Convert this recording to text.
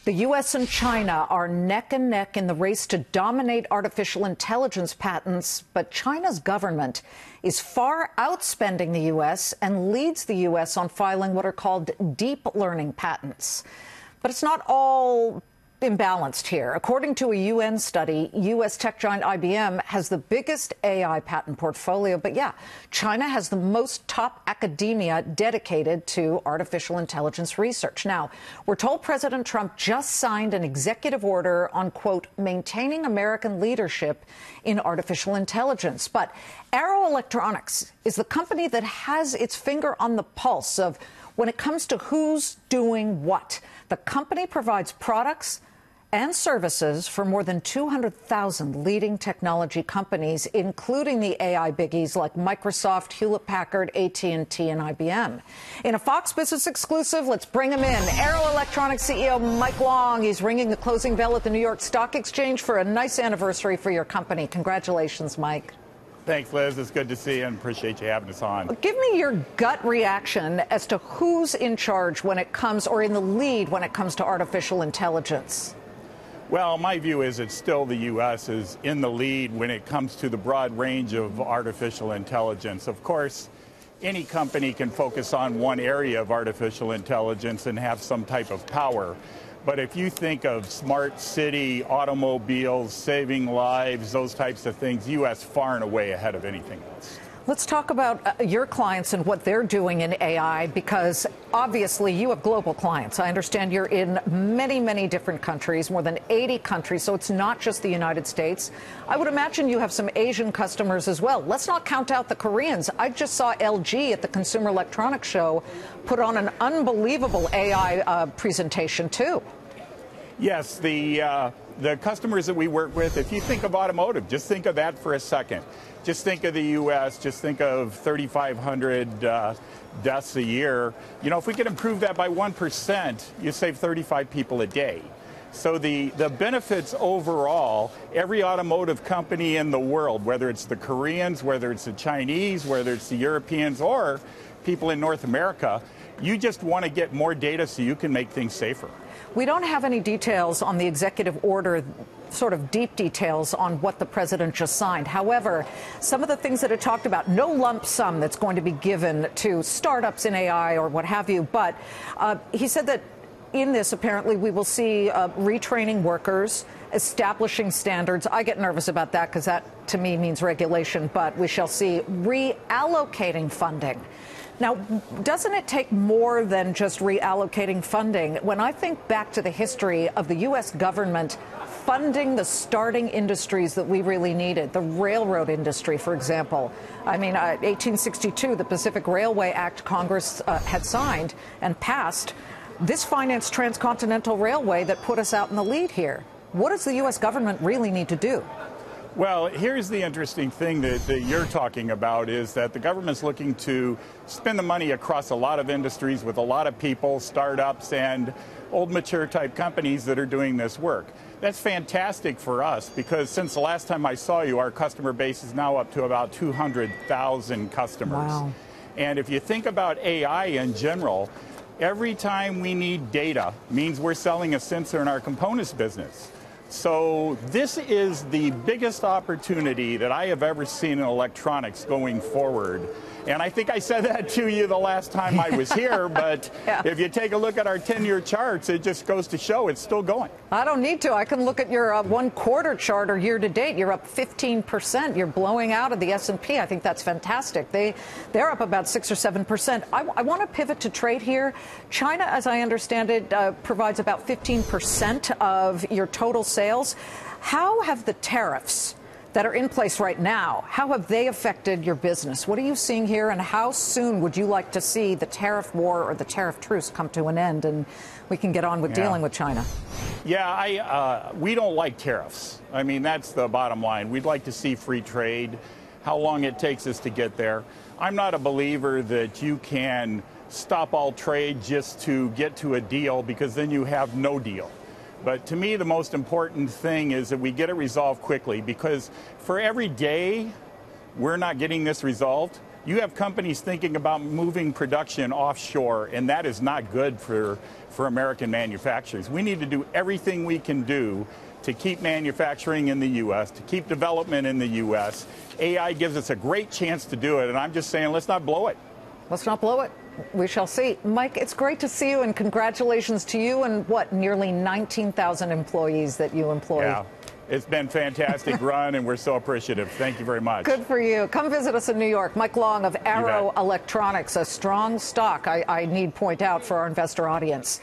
The U.S. and China are neck and neck in the race to dominate artificial intelligence patents, but China's government is far outspending the U.S. and leads the U.S. on filing what are called deep learning patents. But it's not all imbalanced here. According to a UN study, U.S. tech giant IBM has the biggest AI patent portfolio. But yeah, China has the most top academia dedicated to artificial intelligence research. Now, we're told President Trump just signed an executive order on, quote, maintaining American leadership in artificial intelligence. But Arrow Electronics is the company that has its finger on the pulse of when it comes to who's doing what. The company provides products and services for more than 200,000 leading technology companies, including the AI biggies like Microsoft, Hewlett-Packard, AT&T, and IBM. In a Fox Business exclusive, let's bring him in. Arrow Electronics CEO Mike Long. He's ringing the closing bell at the New York Stock Exchange for a nice anniversary for your company. Congratulations, Mike. Thanks, Liz. It's good to see you and appreciate you having us on. Give me your gut reaction as to who's in charge when it comes, or in the lead when it comes to artificial intelligence. Well, my view is it's still the U.S. is in the lead when it comes to the broad range of artificial intelligence. Of course, any company can focus on one area of artificial intelligence and have some type of power. But if you think of smart city, automobiles, saving lives, those types of things, U.S. far and away ahead of anything else. Let's talk about your clients and what they're doing in AI, because obviously you have global clients. I understand you're in many, many different countries, more than 80 countries, so it's not just the United States. I would imagine you have some Asian customers as well. Let's not count out the Koreans. I just saw LG at the Consumer Electronics Show put on an unbelievable AI presentation, too. Yes, the customers that we work with, if you think of automotive, just think of that for a second. Just think of the U.S., just think of 3,500 deaths a year. You know, if we could improve that by 1%, you save 35 people a day. So the benefits overall, every automotive company in the world, whether it's the Koreans, whether it's the Chinese, whether it's the Europeans, or people in North America, you just want to get more data so you can make things safer. We don't have any details on the executive order, sort of deep details on what the president just signed. However, some of the things that it talked about, no lump sum that's going to be given to startups in AI or what have you. But he said that in this, apparently, we will see retraining workers, establishing standards. I get nervous about that because that, to me, means regulation. But we shall see reallocating funding. Now, doesn't it take more than just reallocating funding? When I think back to the history of the U.S. government funding the starting industries that we really needed, the railroad industry, for example. I mean, 1862, the Pacific Railway Act Congress had signed and passed. This financed Transcontinental Railway that put us out in the lead here. What does the U.S. government really need to do? Well, here's the interesting thing that you're talking about is that the government's looking to spend the money across a lot of industries with a lot of people, startups, and old mature type companies that are doing this work. That's fantastic for us because since the last time I saw you, our customer base is now up to about 200,000 customers. Wow. And if you think about AI in general, every time we need data means we're selling a sensor in our components business. So this is the biggest opportunity that I have ever seen in electronics going forward. And I think I said that to you the last time I was here, but yeah. If you take a look at our 10-year charts, it just goes to show it's still going. I don't need to. I can look at your 1 quarter chart or year to date. You're up 15%. You're blowing out of the S&P. I think that's fantastic. They're up about 6 or 7%. I want to pivot to trade here. China, as I understand it, provides about 15% of your total sales. How have the tariffs that are in place right now, how have they affected your business? What are you seeing here, and how soon would you like to see the tariff war or the tariff truce come to an end and we can get on with dealing with China? Yeah, we don't like tariffs. I mean, that's the bottom line. We'd like to see free trade, how long it takes us to get there. I'm not a believer that you can stop all trade just to get to a deal because then you have no deal. But to me, the most important thing is that we get it resolved quickly, because for every day we're not getting this resolved, You have companies thinking about moving production offshore, and that is not good for American manufacturers. We need to do everything we can do to keep manufacturing in the U.S., to keep development in the U.S. AI gives us a great chance to do it, and I'm just saying, let's not blow it. Let's not blow it. We shall see. Mike, it's great to see you, and congratulations to you and nearly 19,000 employees that you employ. Yeah. It's been a fantastic run, and we're so appreciative. Thank you very much. Good for you. Come visit us in New York. Mike Long of Arrow Electronics, a strong stock, I need point out for our investor audience.